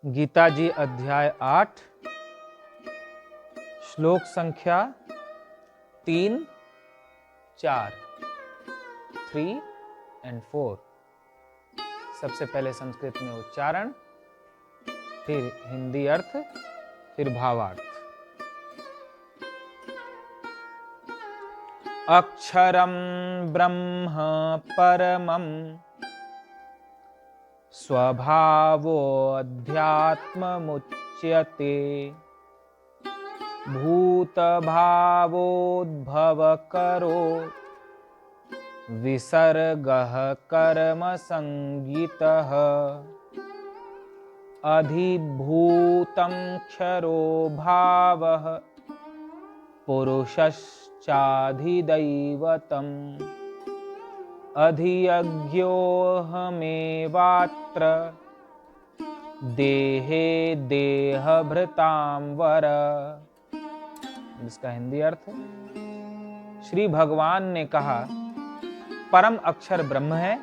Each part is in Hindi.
गीता जी अध्याय 8 श्लोक संख्या 3, 4, 3 और 4। सबसे पहले संस्कृत में उच्चारण, फिर हिंदी अर्थ, फिर भावार्थ। अक्षरं ब्रह्म परमं स्वभावोऽध्यात्ममुच्यते भूतभावोद्भवकरो विसर्गः कर्मसंज्ञितः अधिभूतं क्षरो भावः पुरुषश्चाधिदैवतम् अधियज्ञोऽहमेवात्र देहे देहभृतां वर। इसका हिंदी अर्थ, श्री भगवान ने कहा, परम अक्षर ब्रह्म है।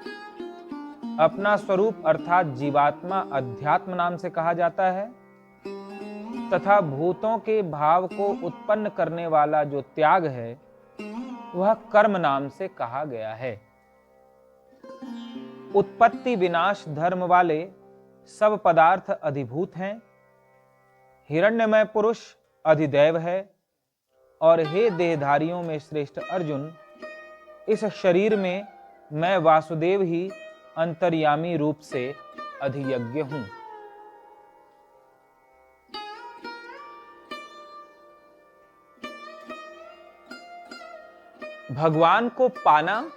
अपना स्वरूप अर्थात जीवात्मा अध्यात्म नाम से कहा जाता है तथा भूतों के भाव को उत्पन्न करने वाला जो त्याग है वह कर्म नाम से कहा गया है। उत्पत्ति विनाश धर्म वाले सब पदार्थ अधिभूत हैं। हिरण्यमय पुरुष अधिदैव है और हे देहधारियों में श्रेष्ठ अर्जुन, इस शरीर में मैं वासुदेव ही अंतर्यामी रूप से अधियज्ञ हूं। भगवान को पाना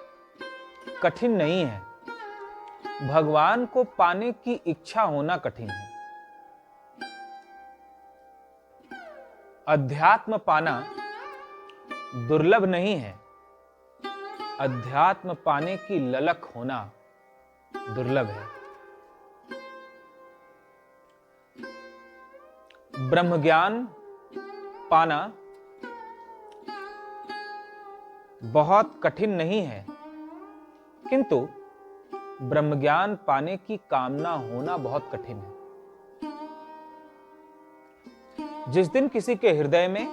कठिन नहीं है, भगवान को पाने की इच्छा होना कठिन है। अध्यात्म पाना दुर्लभ नहीं है, अध्यात्म पाने की ललक होना दुर्लभ है। ब्रह्म ज्ञान पाना बहुत कठिन नहीं है, किंतु ब्रह्म ज्ञान पाने की कामना होना बहुत कठिन है। जिस दिन किसी के हृदय में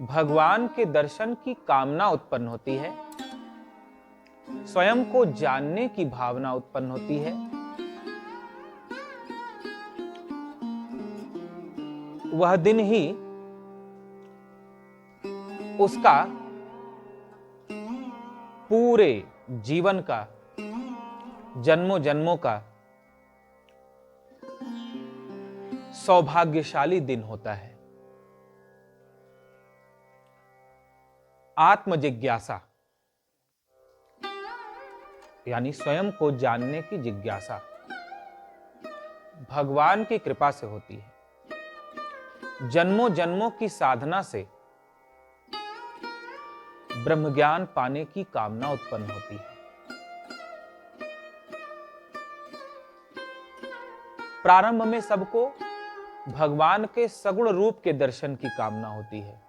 भगवान के दर्शन की कामना उत्पन्न होती है, स्वयं को जानने की भावना उत्पन्न होती है, वह दिन ही उसका पूरे जीवन का, जन्मों जन्मों का सौभाग्यशाली दिन होता है। आत्म जिज्ञासा यानी स्वयं को जानने की जिज्ञासा भगवान की कृपा से होती है। जन्मों जन्मों की साधना से ब्रह्म ज्ञान पाने की कामना उत्पन्न होती है। प्रारंभ में सबको भगवान के सगुण रूप के दर्शन की कामना होती है।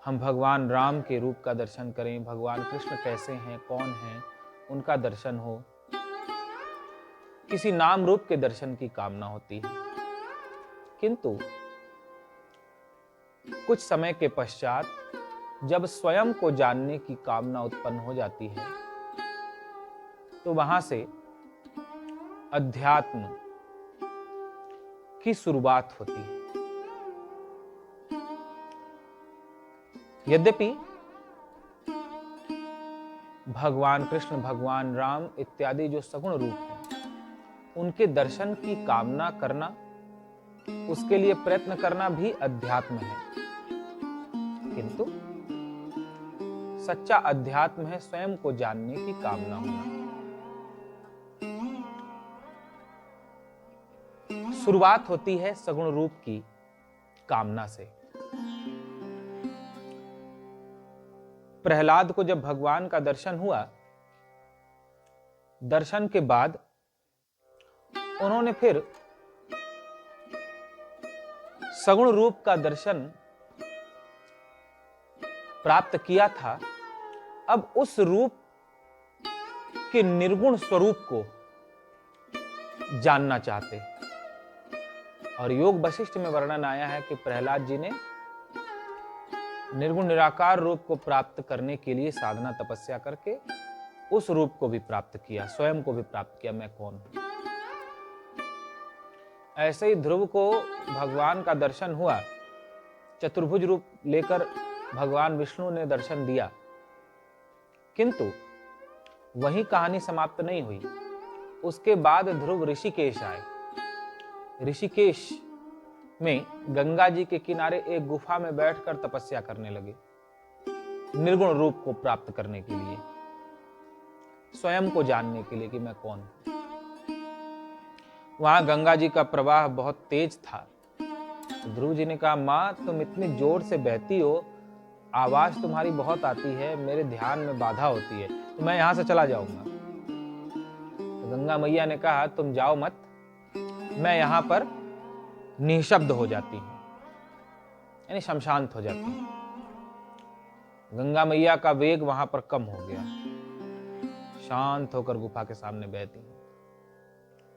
हम भगवान राम के रूप का दर्शन करें, भगवान कृष्ण कैसे हैं, कौन हैं, उनका दर्शन हो। किसी नाम रूप के दर्शन की कामना होती है, किंतु कुछ समय के पश्चात जब स्वयं को जानने की कामना उत्पन्न हो जाती है तो वहां से अध्यात्म की शुरुआत होती है। यद्यपि भगवान कृष्ण, भगवान राम इत्यादि जो सगुण रूप हैं, उनके दर्शन की कामना करना, उसके लिए प्रयत्न करना भी अध्यात्म है। किंतु सच्चा अध्यात्म है स्वयं को जानने की कामना होना। शुरुआत होती है सगुण रूप की कामना से। प्रहलाद को जब भगवान का दर्शन हुआ, दर्शन के बाद उन्होंने फिर सगुण रूप का दर्शन प्राप्त किया था। अब उस रूप के निर्गुण स्वरूप को जानना चाहते। और योग वशिष्ठ में वर्णन आया है कि प्रहलाद जी ने निर्गुण निराकार रूप को प्राप्त करने के लिए साधना तपस्या करके उस रूप को भी प्राप्त किया, स्वयं को भी प्राप्त किया, मैं कौन हूं। ऐसे ही ध्रुव को भगवान का दर्शन हुआ, चतुर्भुज रूप लेकर भगवान विष्णु ने दर्शन दिया, किंतु वही कहानी समाप्त नहीं हुई। उसके बाद ध्रुव ऋषिकेश आए। ऋषिकेश में गंगा जी के किनारे एक गुफा में बैठकर तपस्या करने लगे, निर्गुण रूप को प्राप्त करने के लिए, स्वयं को जानने के लिए कि मैं कौन हूं। वहां गंगा जी का प्रवाह बहुत तेज था। ध्रुव जी ने कहा, मां तुम इतनी जोर से बहती हो, आवाज तुम्हारी बहुत आती है, मेरे ध्यान में बाधा होती है, तो मैं यहां से चला जाऊंगा। तो गंगा मैया ने कहा, तुम जाओ मत, मैं यहां पर निशब्द हो जाती हूं, यानी शमशांत हो जाती हूं। गंगा मैया का वेग वहां पर कम हो गया, शांत होकर गुफा के सामने बहती हैं।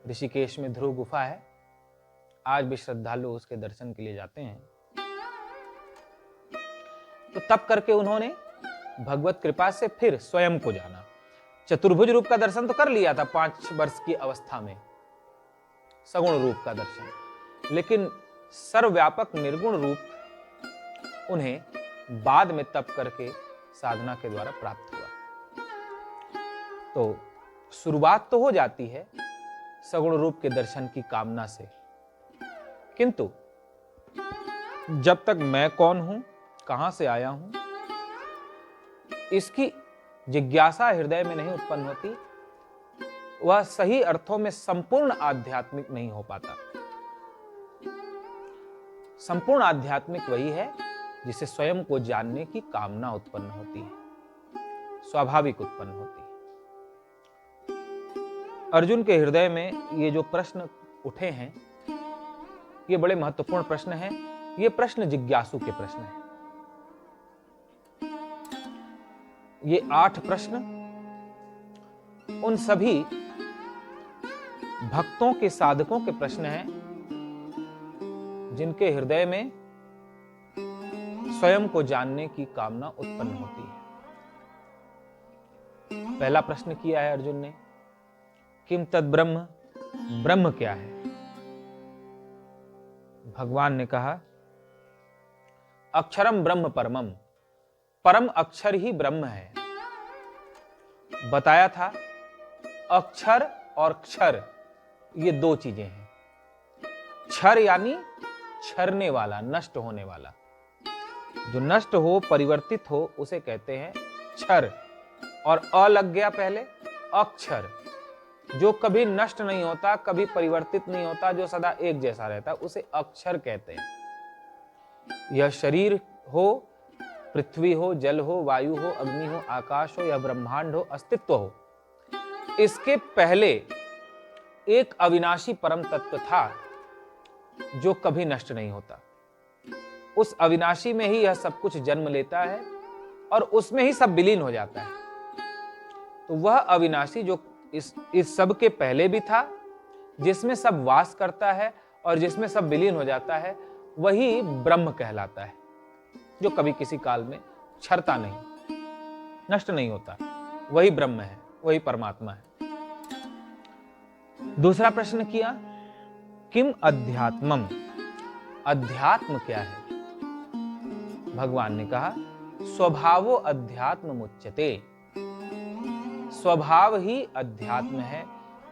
ऋषिकेश में ध्रुव गुफा है, आज भी श्रद्धालु उसके दर्शन के लिए जाते हैं। तो तब करके उन्होंने भगवत कृपा से फिर स्वयं को जाना। चतुर्भुज रूप का दर्शन तो कर लिया था 5 वर्ष की अवस्था में, सगुण रूप का दर्शन, लेकिन सर्वव्यापक निर्गुण रूप उन्हें बाद में तप करके साधना के द्वारा प्राप्त हुआ। तो शुरुआत तो हो जाती है सगुण रूप के दर्शन की कामना से, किंतु जब तक मैं कौन हूं, कहां से आया हूं, इसकी जिज्ञासा हृदय में नहीं उत्पन्न होती, वह सही अर्थों में संपूर्ण आध्यात्मिक नहीं हो पाता। संपूर्ण आध्यात्मिक वही है जिसे स्वयं को जानने की कामना उत्पन्न होती है, स्वाभाविक उत्पन्न होती है। अर्जुन के हृदय में ये जो प्रश्न उठे हैं, ये बड़े महत्वपूर्ण प्रश्न हैं। ये प्रश्न जिज्ञासु के प्रश्न हैं। ये 8 प्रश्न उन सभी भक्तों के, साधकों के प्रश्न हैं जिनके हृदय में स्वयं को जानने की कामना उत्पन्न होती है। पहला प्रश्न किया है अर्जुन ने, किम तद ब्रह्म, ब्रह्म क्या है। भगवान ने कहा, अक्षरम ब्रह्म परमम, परम अक्षर ही ब्रह्म है। बताया था अक्षर और क्षर ये 2 चीजें हैं। क्षर यानी क्षरने वाला, नष्ट होने वाला, जो नष्ट हो, परिवर्तित हो, उसे कहते हैं क्षर। और अ लग गया पहले, अक्षर, जो कभी नष्ट नहीं होता, कभी परिवर्तित नहीं होता, जो सदा एक जैसा रहता, उसे अक्षर कहते हैं। यह शरीर हो, पृथ्वी हो, जल हो, वायु हो, अग्नि हो, आकाश हो, या ब्रह्मांड हो, अस्तित्व हो, इसके पहले एक अविनाशी परम तत्व था जो कभी नष्ट नहीं होता। उस अविनाशी में ही यह सब कुछ जन्म लेता है और उसमें ही सब विलीन हो जाता है। तो वह अविनाशी जो इस सब के पहले भी था, जिसमें सब वास करता है और जिसमें सब विलीन हो जाता है, वही ब्रह्म कहलाता है, जो कभी किसी काल में क्षरता नहीं, नष्ट नहीं होता। वही ब्रह्म है, वही परमात्मा है। दूसरा प्रश्न किया, किम अध्यात्मम, अध्यात्म क्या है। भगवान ने कहा, स्वभावो अध्यात्म मुच्यते, स्वभाव ही अध्यात्म है,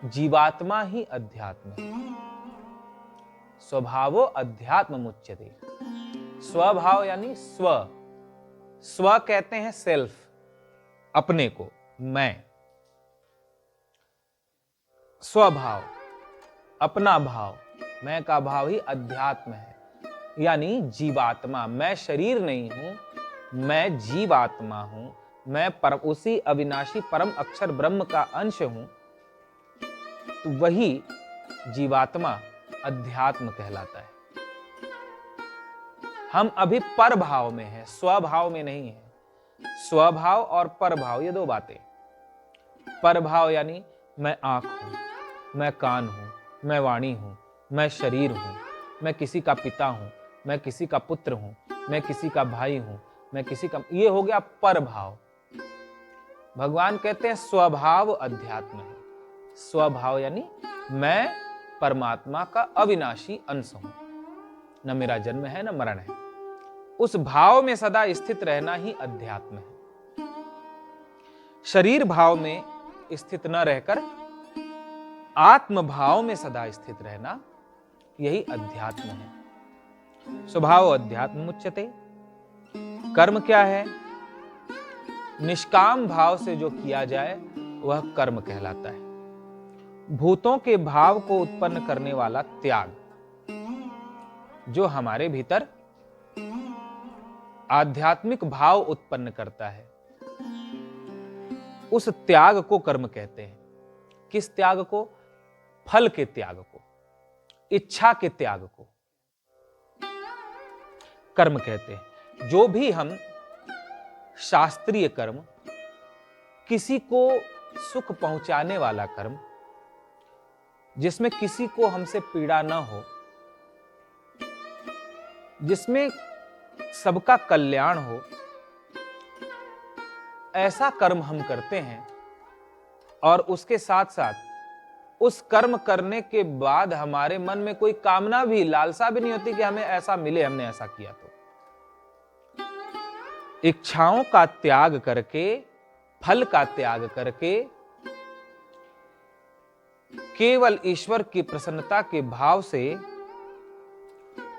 जीवात्मा ही अध्यात्म है। स्वभावो अध्यात्म मुच्यते, स्वभाव यानी स्व, स्व कहते हैं सेल्फ, अपने को, मैं। स्वभाव, अपना भाव, मैं का भाव ही अध्यात्म है, यानी जीवात्मा। मैं शरीर नहीं हूं, मैं जीवात्मा हूं, मैं उसी अविनाशी परम अक्षर ब्रह्म का अंश हूं। तो वही जीवात्मा अध्यात्म कहलाता है। हम अभी पर भाव में हैं, स्वभाव में नहीं है। स्वभाव और परभाव ये 2 बातें। परभाव यानी मैं आंख हूं, मैं कान हूं, मैं वाणी हूं, मैं शरीर हूं, मैं किसी का पिता हूं, मैं किसी का पुत्र हूं, मैं किसी का भाई हूं, मैं किसी का, ये हो गया पर भाव। भगवान कहते हैं स्वभाव अध्यात्म है। स्वभाव यानी मैं परमात्मा का अविनाशी अंश हूं, न मेरा जन्म है न मरण है। उस भाव में सदा स्थित रहना ही अध्यात्म है। शरीर भाव में स्थित न रहकर आत्म भाव में सदा स्थित रहना, यही अध्यात्म है। स्वभाव अध्यात्म उच्यते। कर्म क्या है? निष्काम भाव से जो किया जाए वह कर्म कहलाता है। भूतों के भाव को उत्पन्न करने वाला त्याग, जो हमारे भीतर आध्यात्मिक भाव उत्पन्न करता है, उस त्याग को कर्म कहते हैं। किस त्याग को? फल के त्याग को, इच्छा के त्याग को कर्म कहते हैं। जो भी हम शास्त्रीय कर्म, किसी को सुख पहुंचाने वाला कर्म, जिसमें किसी को हमसे पीड़ा न हो, जिसमें सबका कल्याण हो, ऐसा कर्म हम करते हैं और उसके साथ साथ उस कर्म करने के बाद हमारे मन में कोई कामना भी, लालसा भी नहीं होती कि हमें ऐसा मिले, हमने ऐसा किया। तो इच्छाओं का त्याग करके, फल का त्याग करके, केवल ईश्वर की प्रसन्नता के भाव से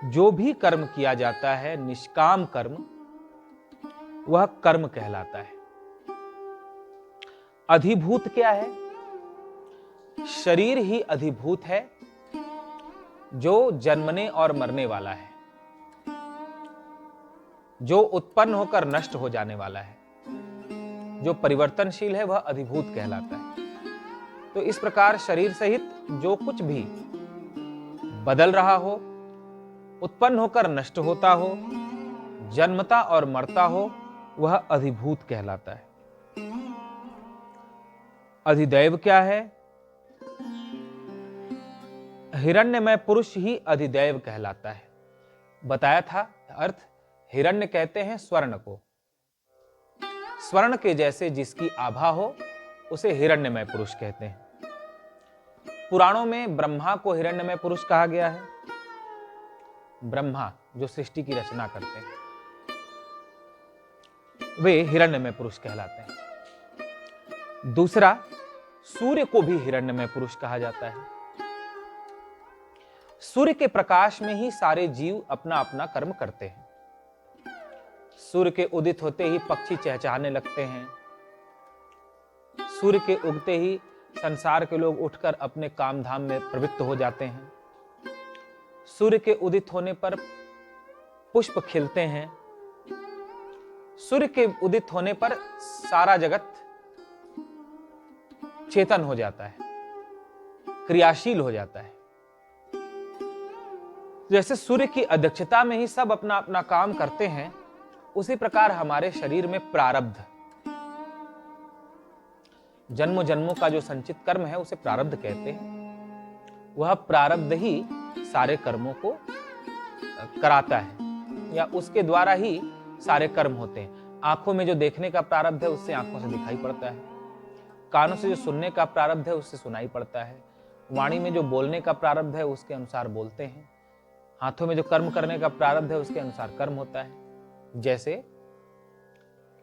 जो भी कर्म किया जाता है, निष्काम कर्म, वह कर्म कहलाता है। अधिभूत क्या है? शरीर ही अधिभूत है, जो जन्मने और मरने वाला है, जो उत्पन्न होकर नष्ट हो जाने वाला है, जो परिवर्तनशील है, वह अधिभूत कहलाता है। तो इस प्रकार शरीर सहित जो कुछ भी बदल रहा हो, उत्पन्न होकर नष्ट होता हो, जन्मता और मरता हो, वह अधिभूत कहलाता है। अधिदैव क्या है? हिरण्यमय पुरुष ही अधिदैव कहलाता है। बताया था अर्थ। हिरण्य कहते हैं स्वर्ण को। स्वर्ण के जैसे जिसकी आभा हो, उसे हिरण्यमय पुरुष कहते हैं। पुराणों में ब्रह्मा को हिरण्यमय पुरुष कहा गया है। ब्रह्मा जो सृष्टि की रचना करते हैं, वे हिरण्यमय पुरुष कहलाते हैं। दूसरा, सूर्य को भी हिरण्यमय पुरुष कहा जाता है। सूर्य के प्रकाश में ही सारे जीव अपना अपना कर्म करते हैं। सूर्य के उदित होते ही पक्षी चहचहाने लगते हैं। सूर्य के उगते ही संसार के लोग उठकर अपने काम धाम में प्रवृत्त हो जाते हैं। सूर्य के उदित होने पर पुष्प खिलते हैं। सूर्य के उदित होने पर सारा जगत चेतन हो जाता है, क्रियाशील हो जाता है। जैसे सूर्य की अध्यक्षता में ही सब अपना अपना काम करते हैं, उसी प्रकार हमारे शरीर में प्रारब्ध, जन्मों जन्मों का जो संचित कर्म है, उसे प्रारब्ध कहते हैं। वह प्रारब्ध ही सारे कर्मों को कराता है, या उसके द्वारा ही सारे कर्म होते हैं। आंखों में जो देखने का प्रारब्ध है, उससे आंखों से दिखाई पड़ता है। कानों से जो सुनने का प्रारब्ध है, उससे सुनाई पड़ता है। वाणी में जो बोलने का प्रारब्ध है, उसके अनुसार बोलते हैं। हाथों में जो कर्म करने का प्रारब्ध है, उसके अनुसार कर्म होता है। जैसे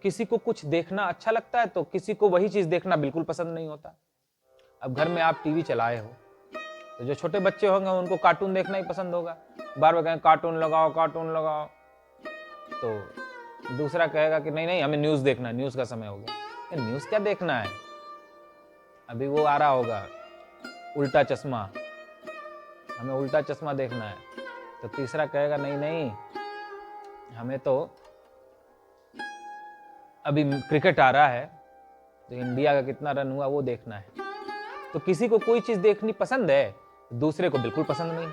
किसी को कुछ देखना अच्छा लगता है, तो किसी को वही चीज देखना बिल्कुल पसंद नहीं होता। अब घर में आप टीवी चलाए हो, तो जो छोटे बच्चे होंगे उनको कार्टून देखना ही पसंद होगा। बार बार कहें कार्टून लगाओ, कार्टून लगाओ, तो दूसरा कहेगा कि नहीं नहीं, हमें न्यूज देखना है, न्यूज का समय हो गया। न्यूज क्या देखना है, अभी वो आ रहा होगा उल्टा चश्मा, हमें उल्टा चश्मा देखना है। तो तीसरा कहेगा नहीं नहीं, हमें तो अभी क्रिकेट आ रहा है, तो इंडिया का कितना रन हुआ वो देखना है। तो किसी को कोई चीज देखनी पसंद है, दूसरे को बिल्कुल पसंद नहीं,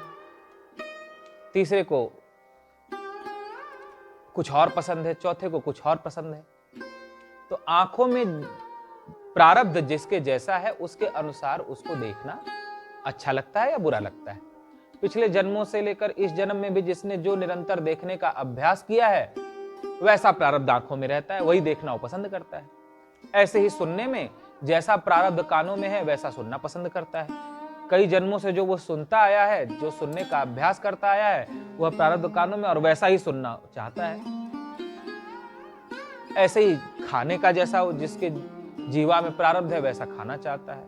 तीसरे को कुछ और पसंद है, चौथे को कुछ और पसंद है। तो आंखों में प्रारब्ध जिसके जैसा है, उसके अनुसार उसको देखना अच्छा लगता है या बुरा लगता है। पिछले जन्मों से लेकर इस जन्म में भी जिसने जो निरंतर देखने का अभ्यास किया है, वैसा प्रारब्ध आंखों में रहता है, वही देखना वो पसंद करता है। ऐसे ही सुनने में जैसा प्रारब्ध कानों में है, वैसा सुनना पसंद करता है। कई जन्मों से जो वो सुनता आया है, जो सुनने का अभ्यास करता आया है, वह प्रारब्ध कानों में और वैसा ही सुनना चाहता है। ऐसे ही खाने का जैसा जिसके जीवा में प्रारब्ध है, वैसा खाना चाहता है,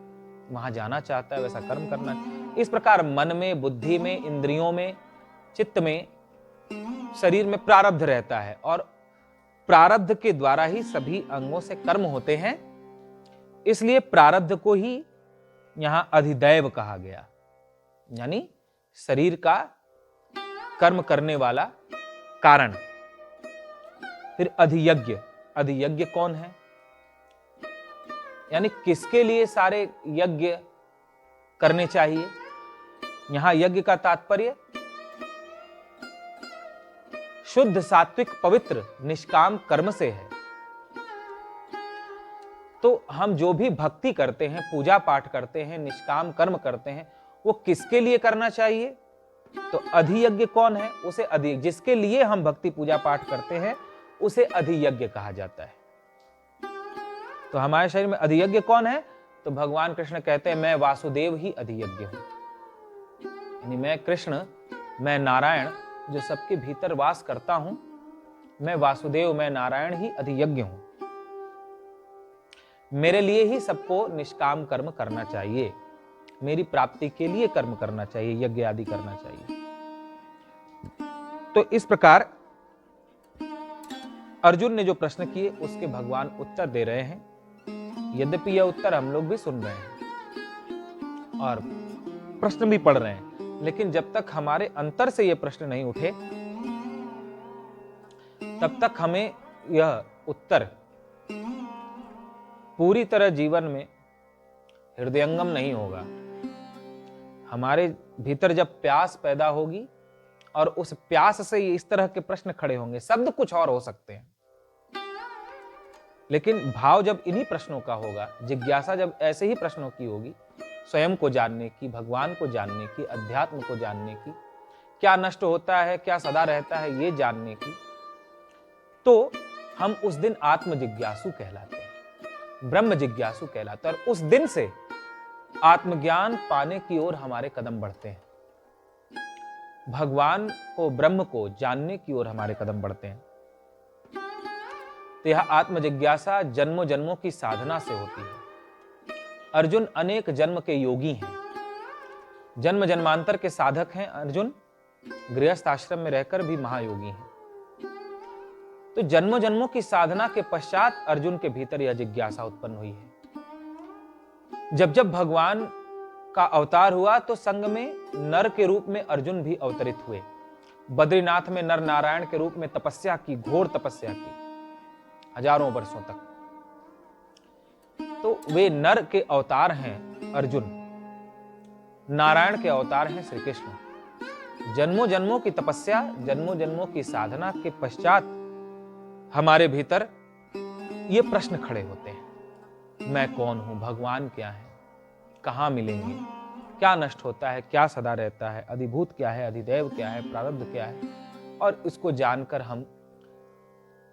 वहां जाना चाहता है, वैसा कर्म करना। इस प्रकार मन में, बुद्धि में, इंद्रियों में, चित्त में, शरीर में प्रारब्ध रहता है और प्रारब्ध के द्वारा ही सभी अंगों से कर्म होते हैं। इसलिए प्रारब्ध को ही यहां अधिदैव कहा गया, यानी शरीर का कर्म करने वाला कारण। फिर अधियज्ञ, अधियज्ञ कौन है, यानी किसके लिए सारे यज्ञ करने चाहिए। यहां यज्ञ का तात्पर्य शुद्ध, सात्विक, पवित्र, निष्काम कर्म से है। तो हम जो भी भक्ति करते हैं, पूजा पाठ करते हैं, निष्काम कर्म करते हैं, वो किसके लिए करना चाहिए। तो अधियज्ञ कौन है, उसे जिसके लिए हम भक्ति पूजा पाठ करते हैं, उसे अधियज्ञ कहा जाता है। तो हमारे शरीर में अधियज्ञ कौन है, तो भगवान कृष्ण कहते हैं मैं वासुदेव ही अधियज्ञ हूं, यानी मैं कृष्ण, मैं नारायण जो सबके भीतर वास करता हूं, मैं वासुदेव, मैं नारायण ही अधियज्ञ हूं। मेरे लिए ही सबको निष्काम कर्म करना चाहिए, मेरी प्राप्ति के लिए कर्म करना चाहिए, यज्ञ आदि करना चाहिए। तो इस प्रकार अर्जुन ने जो प्रश्न किए उसके भगवान उत्तर दे रहे हैं। यद्यपि यह उत्तर हम लोग भी सुन रहे हैं और प्रश्न भी पढ़ रहे हैं, लेकिन जब तक हमारे अंतर से यह प्रश्न नहीं उठे, तब तक हमें यह उत्तर पूरी तरह जीवन में हृदयंगम नहीं होगा। हमारे भीतर जब प्यास पैदा होगी और उस प्यास से इस तरह के प्रश्न खड़े होंगे, शब्द कुछ और हो सकते हैं, लेकिन भाव जब इन्हीं प्रश्नों का होगा, जिज्ञासा जब ऐसे ही प्रश्नों की होगी, स्वयं को जानने की, भगवान को जानने की, अध्यात्म को जानने की, क्या नष्ट होता है, क्या सदा रहता है, ये जानने की, तो हम उस दिन आत्म जिज्ञासु कहलाते हैं, ब्रह्म जिज्ञासु कहलाते हैं। और उस दिन से आत्मज्ञान पाने की ओर हमारे कदम बढ़ते हैं, भगवान को, ब्रह्म को जानने की ओर हमारे कदम बढ़ते हैं। तो यह आत्म जिज्ञासा जन्मों जन्मों की साधना से होती है। अर्जुन अनेक जन्म के योगी हैं, जन्म जन्मांतर के साधक हैं। अर्जुन गृहस्थ आश्रम में रहकर भी महायोगी हैं। तो जन्मों जन्मों की साधना के पश्चात अर्जुन के भीतर यह जिज्ञासा उत्पन्न हुई है। जब जब भगवान का अवतार हुआ तो संग में नर के रूप में अर्जुन भी अवतरित हुए। बद्रीनाथ में नर नारायण के रूप में तपस्या की, घोर तपस्या की, हजारों वर्षों तक। तो वे नर के अवतार हैं अर्जुन, नारायण के अवतार हैं श्री कृष्ण। जन्मों जन्मों की तपस्या, जन्मों जन्मों की साधना के पश्चात हमारे भीतर ये प्रश्न खड़े होते हैं, मैं कौन हूं, भगवान क्या है, कहां मिलेंगे, क्या नष्ट होता है, क्या सदा रहता है, अधिभूत क्या है, अधिदैव क्या है, प्रारब्ध क्या है। और इसको जानकर हम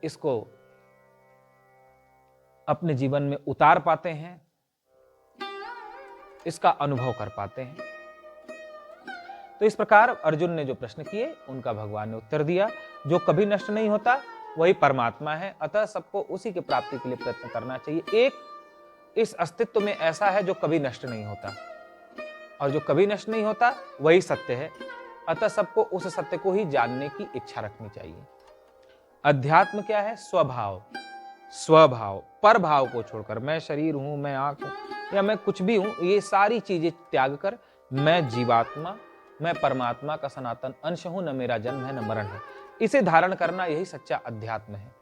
इसको अपने जीवन में उतार पाते हैं, इसका अनुभव कर पाते हैं। तो इस प्रकार अर्जुन ने जो प्रश्न किए उनका भगवान ने उत्तर दिया। जो कभी नष्ट नहीं होता वही परमात्मा है, अतः सबको उसी की प्राप्ति के लिए प्रयत्न करना चाहिए। एक इस अस्तित्व में ऐसा है जो कभी नष्ट नहीं होता, और जो कभी नष्ट नहीं होता वही सत्य है, अतः सबको उस सत्य को ही जानने की इच्छा रखनी चाहिए। अध्यात्म क्या है? स्वभाव, स्वभाव, पर भाव को छोड़कर, मैं शरीर हूं, मैं आंख हूं, या मैं कुछ भी हूं, ये सारी चीजें त्याग कर मैं जीवात्मा, मैं परमात्मा का सनातन अंश हूं, न मेरा जन्म है न मरण है, इसे धारण करना यही सच्चा अध्यात्म है।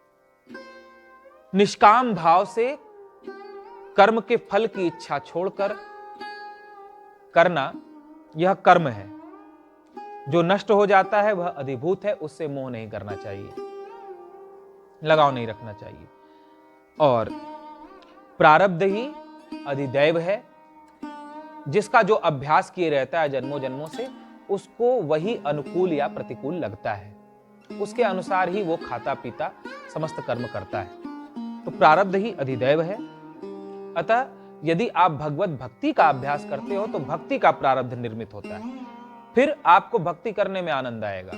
निष्काम भाव से कर्म के फल की इच्छा छोड़कर करना यह कर्म है। जो नष्ट हो जाता है वह अधिभूत है, उससे मोह नहीं करना चाहिए, लगाव नहीं रखना चाहिए। और प्रारब्ध ही अधिदैव है, जिसका जो अभ्यास किए रहता है जन्मों जन्मों से, उसको वही अनुकूल या प्रतिकूल लगता है, उसके अनुसार ही वो खाता पीता समस्त कर्म करता है। तो प्रारब्ध ही अधिदैव है। अतः यदि आप भगवत भक्ति का अभ्यास करते हो तो भक्ति का प्रारब्ध निर्मित होता है, फिर आपको भक्ति करने में आनंद आएगा।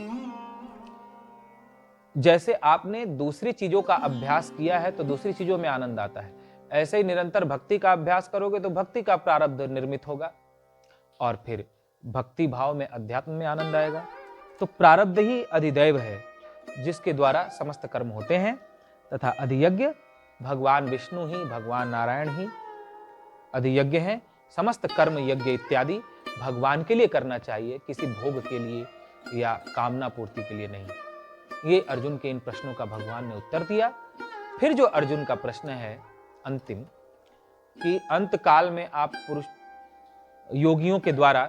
जैसे आपने दूसरी चीजों का अभ्यास किया है तो दूसरी चीजों में आनंद आता है, ऐसे ही निरंतर भक्ति का अभ्यास करोगे तो भक्ति का प्रारब्ध निर्मित होगा और फिर भक्ति भाव में अध्यात्म में आनंद आएगा। तो प्रारब्ध ही अधिदैव है जिसके द्वारा समस्त कर्म होते हैं, तथा अधियज्ञ भगवान विष्णु ही, भगवान नारायण ही अधियज्ञ हैं। समस्त कर्म यज्ञ इत्यादि भगवान के लिए करना चाहिए, किसी भोग के लिए या कामना पूर्ति के लिए नहीं। ये अर्जुन के इन प्रश्नों का भगवान ने उत्तर दिया। फिर जो अर्जुन का प्रश्न है अंतिम, कि अंत काल में आप पुरुष योगियों के द्वारा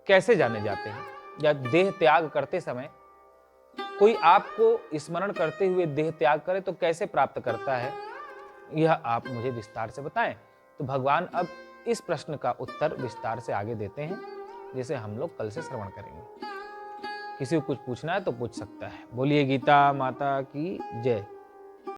कैसे जाने जाते हैं, या देह त्याग करते समय कोई आपको स्मरण करते हुए देह त्याग करे तो कैसे प्राप्त करता है, यह आप मुझे विस्तार से बताएं। तो भगवान अब इस प्रश्न का उत्तर विस्तार से आगे देते हैं, जिसे हम लोग कल से श्रवण करेंगे। किसी को कुछ पूछना है तो पूछ सकता है। बोलिए गीता माता की जय।